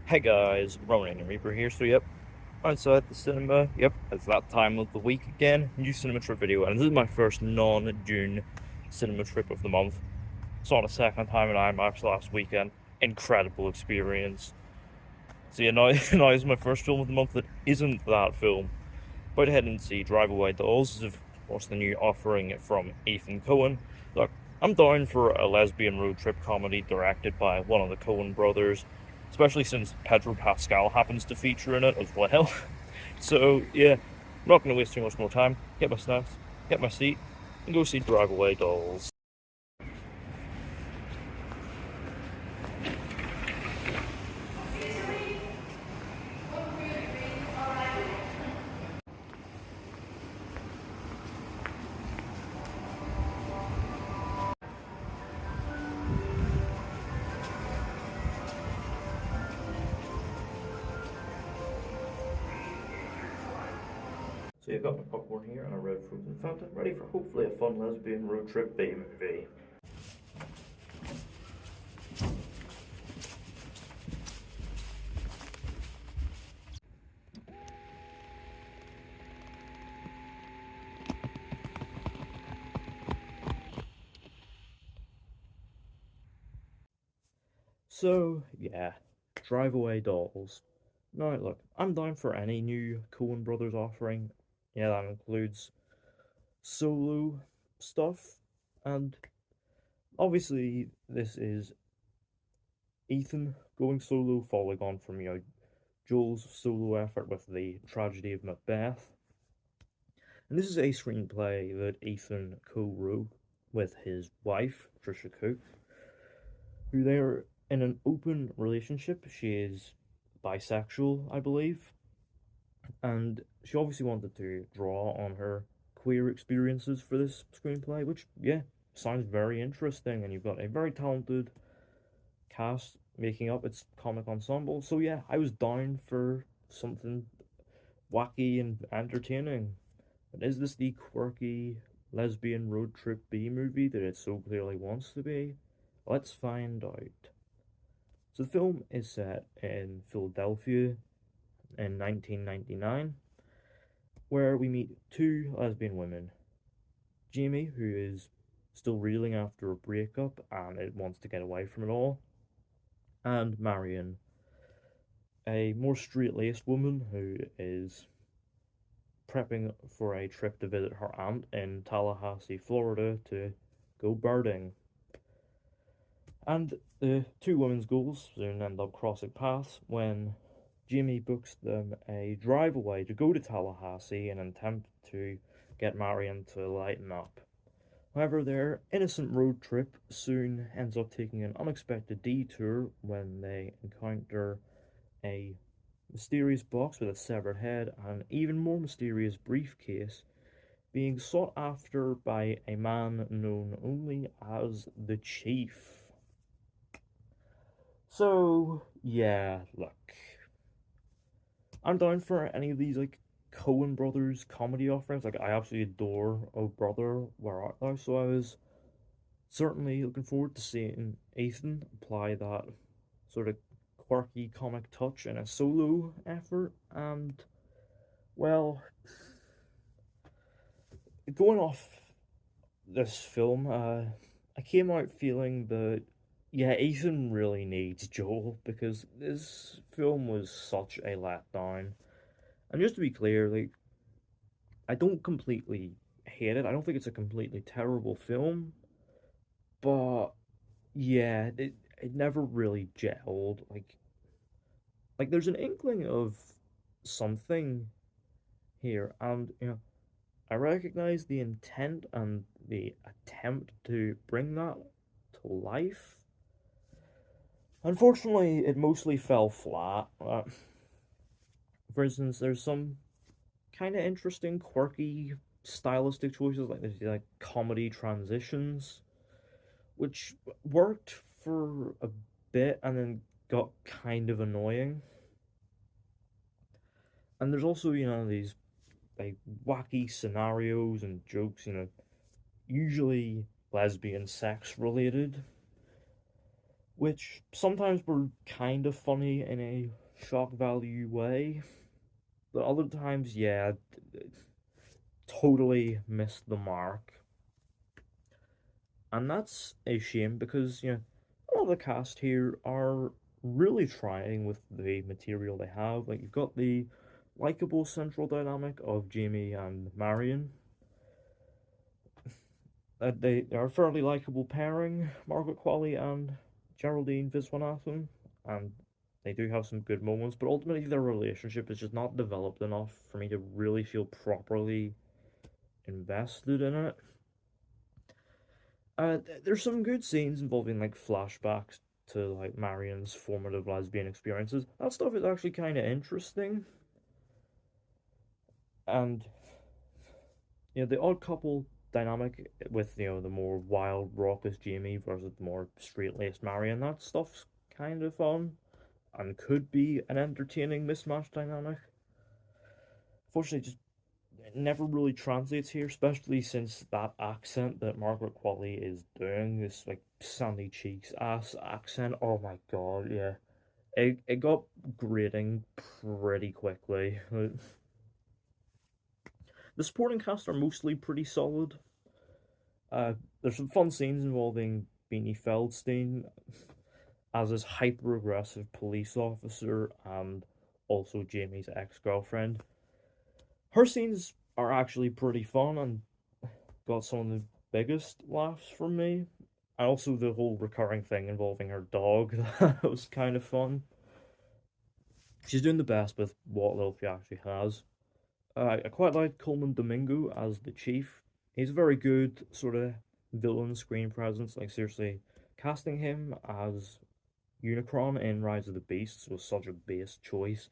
Hey guys, Ronan and Reaper here. So yep, outside the cinema. Yep, it's that time of the week again. New cinema trip video, and this is my first non-June cinema trip of the month. Saw it a second time in IMAX last weekend. Incredible experience. So yeah, now, now is my first film of the month that isn't that film. About to head and see Drive Away Dolls. This is of course the new offering from Ethan Coen. Look, I'm down for a lesbian road trip comedy directed by one of the Coen brothers, especially since Pedro Pascal happens to feature in it as well. So yeah, I'm not going to waste too much more time. Get my snacks, get my seat, and go see Drive Away Dolls. So you've got my popcorn here and a red frozen Fanta, ready for hopefully a fun lesbian road trip B movie. So yeah, Drive Away Dolls. Now look, I'm down for any new Coen Brothers offering. Yeah, that includes solo stuff, and obviously this is Ethan going solo, following on from Joel's solo effort with the tragedy of Macbeth. And this is a screenplay that Ethan co-wrote with his wife, Tricia Cooke, who they're in an open relationship. She is bisexual, I believe, and she obviously wanted to draw on her queer experiences for this screenplay, which, yeah, sounds very interesting. And you've got a very talented cast making up its comic ensemble. So, yeah, I was down for something wacky and entertaining. But is this the quirky lesbian road trip B movie that it so clearly wants to be? Let's find out. So, the film is set in Philadelphia in 1999, where we meet two lesbian women. Jamie, who is still reeling after a breakup and it wants to get away from it all, and Marion, a more straight-laced woman who is prepping for a trip to visit her aunt in Tallahassee, Florida to go birding. And the two women's goals soon end up crossing paths when Jamie books them a drive away to go to Tallahassee in an attempt to get Marion to lighten up. However, their innocent road trip soon ends up taking an unexpected detour when they encounter a mysterious box with a severed head and an even more mysterious briefcase being sought after by a man known only as the Chief. So, yeah, look, I'm down for any of these like Coen Brothers comedy offerings. Like, I absolutely adore Oh Brother, Where Art Thou? So I was certainly looking forward to seeing Ethan apply that sort of quirky comic touch in a solo effort. And well, going off this film, I came out feeling that yeah, Ethan really needs Joel because this film was such a letdown. And just to be clear, like, I don't completely hate it. I don't think it's a completely terrible film, but yeah, it never really gelled. Like there's an inkling of something here, and I recognize the intent and the attempt to bring that to life. Unfortunately, it mostly fell flat. For instance, there's some kind of interesting, quirky, stylistic choices, like there's like comedy transitions, which worked for a bit and then got kind of annoying. And there's also, these like wacky scenarios and jokes, usually lesbian sex related, which sometimes were kind of funny in a shock value way, but other times, yeah, totally missed the mark. And that's a shame because, a lot of the cast here are really trying with the material they have. Like, you've got the likable central dynamic of Jamie and Marion. They are a fairly likable pairing, Margaret Qualley and Geraldine Viswanathan, and they do have some good moments, but ultimately their relationship is just not developed enough for me to really feel properly invested in it. There's some good scenes involving like flashbacks to like Marion's formative lesbian experiences. That stuff is actually kind of interesting, and the odd couple dynamic with the more wild, raucous Jamie versus the more straight-laced Marion. That stuff's kind of fun and could be an entertaining mismatch dynamic. Fortunately, just it never really translates here, especially since that accent that Margaret Qualley is doing, this like Sandy Cheeks ass accent. Oh my god, yeah. It got grating pretty quickly. The supporting cast are mostly pretty solid. There's some fun scenes involving Beanie Feldstein as his hyper aggressive police officer and also Jamie's ex girlfriend. Her scenes are actually pretty fun and got some of the biggest laughs from me. And also the whole recurring thing involving her dog, that was kind of fun. She's doing the best with what little she actually has. I quite like Coleman Domingo as the chief. He's a very good sort of villain screen presence. Like, seriously, casting him as Unicron in Rise of the Beasts was such a base choice.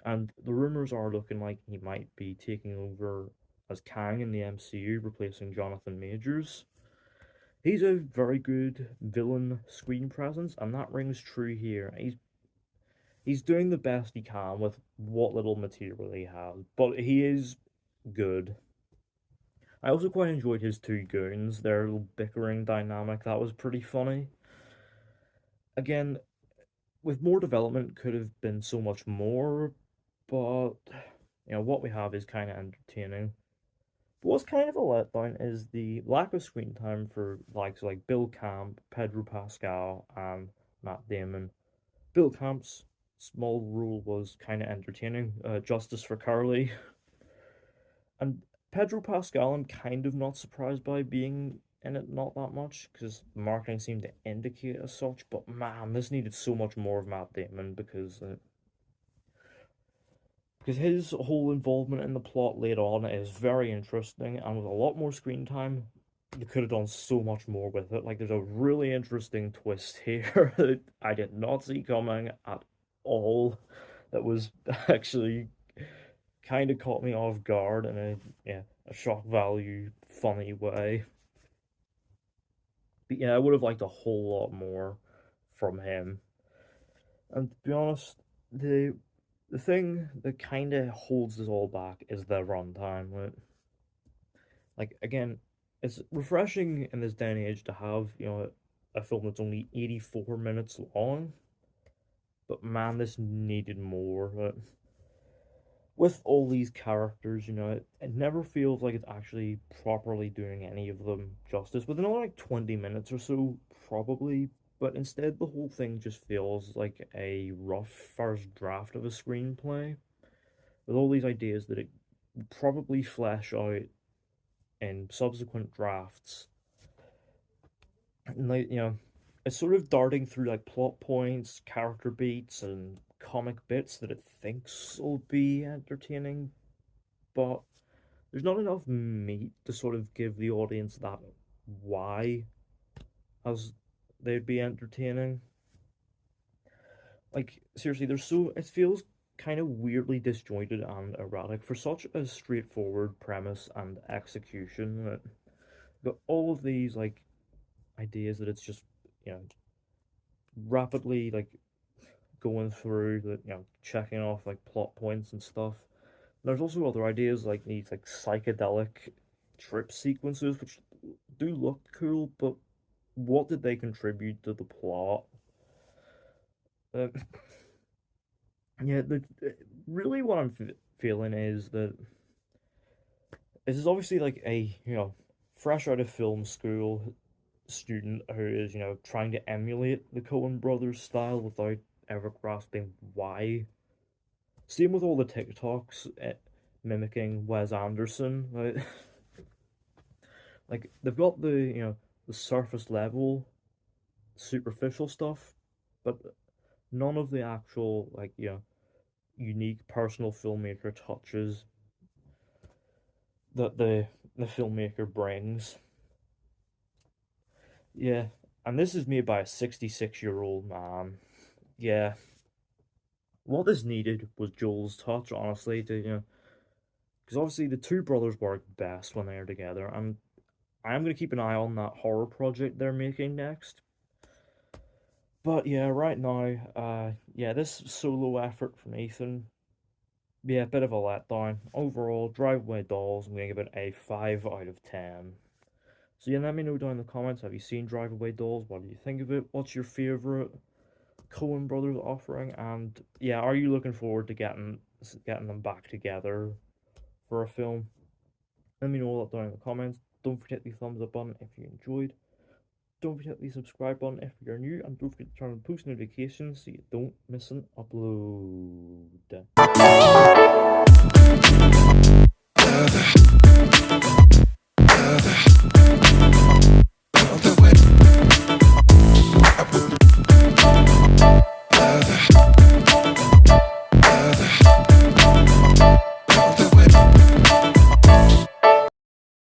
And the rumors are looking like he might be taking over as Kang in the MCU, replacing Jonathan Majors. He's a very good villain screen presence, and that rings true here. He's doing the best he can with what little material he has, but he is good. I also quite enjoyed his two goons, their little bickering dynamic. That was pretty funny. Again, with more development, could have been so much more, but what we have is kind of entertaining. But what's kind of a letdown is the lack of screen time for likes like Bill Camp, Pedro Pascal, and Matt Damon. Bill Camp's small role was kind of entertaining. Justice for Carly. And Pedro Pascal, I'm kind of not surprised by being in it not that much because the marketing seemed to indicate as such. But man, this needed so much more of Matt Damon because his whole involvement in the plot later on is very interesting, and with a lot more screen time, you could have done so much more with it. Like, there's a really interesting twist here that I did not see coming at all. That was actually kind of caught me off guard in a shock value funny way. But yeah, I would have liked a whole lot more from him. And to be honest, the thing that kind of holds us all back is the runtime. Right? Like, again, it's refreshing in this day and age to have a film that's only 84 minutes long. But man, this needed more. Right? With all these characters, it never feels like it's actually properly doing any of them justice. Within only like 20 minutes or so, probably, but instead the whole thing just feels like a rough first draft of a screenplay with all these ideas that it probably flesh out in subsequent drafts. And like, it's sort of darting through like plot points, character beats, and comic bits that it thinks will be entertaining, but there's not enough meat to sort of give the audience that why as they'd be entertaining. Like, seriously, it feels kind of weirdly disjointed and erratic for such a straightforward premise and execution. That got all of these like ideas that it's just you know rapidly like going through the checking off like plot points and stuff. There's also other ideas like these like psychedelic trip sequences, which do look cool, but what did they contribute to the plot? Uh, yeah, really what I'm feeling is that this is obviously like a, fresh out of film school student who is, trying to emulate the Coen brothers style without ever grasping why. Same with all the TikToks mimicking Wes Anderson. Like they've got the surface level superficial stuff, but none of the actual unique personal filmmaker touches that the filmmaker brings. Yeah, and this is made by a 66-year-old man. Yeah, what is needed was Joel's touch, honestly, to because obviously the two brothers work best when they're together, and I am gonna keep an eye on that horror project they're making next. But yeah, right now, yeah, this solo effort from Ethan, yeah, a bit of a letdown. Overall, Drive Away Dolls, I'm gonna give it a 5 out of 10. So yeah, let me know down in the comments, have you seen Drive Away Dolls? What do you think of it? What's your favourite Coen Brothers offering? And yeah, are you looking forward to getting them back together for a film? Let me know all that down in the comments. Don't forget the thumbs up button if you enjoyed. Don't forget the subscribe button if you're new, and don't forget to turn on post notifications so you don't miss an upload.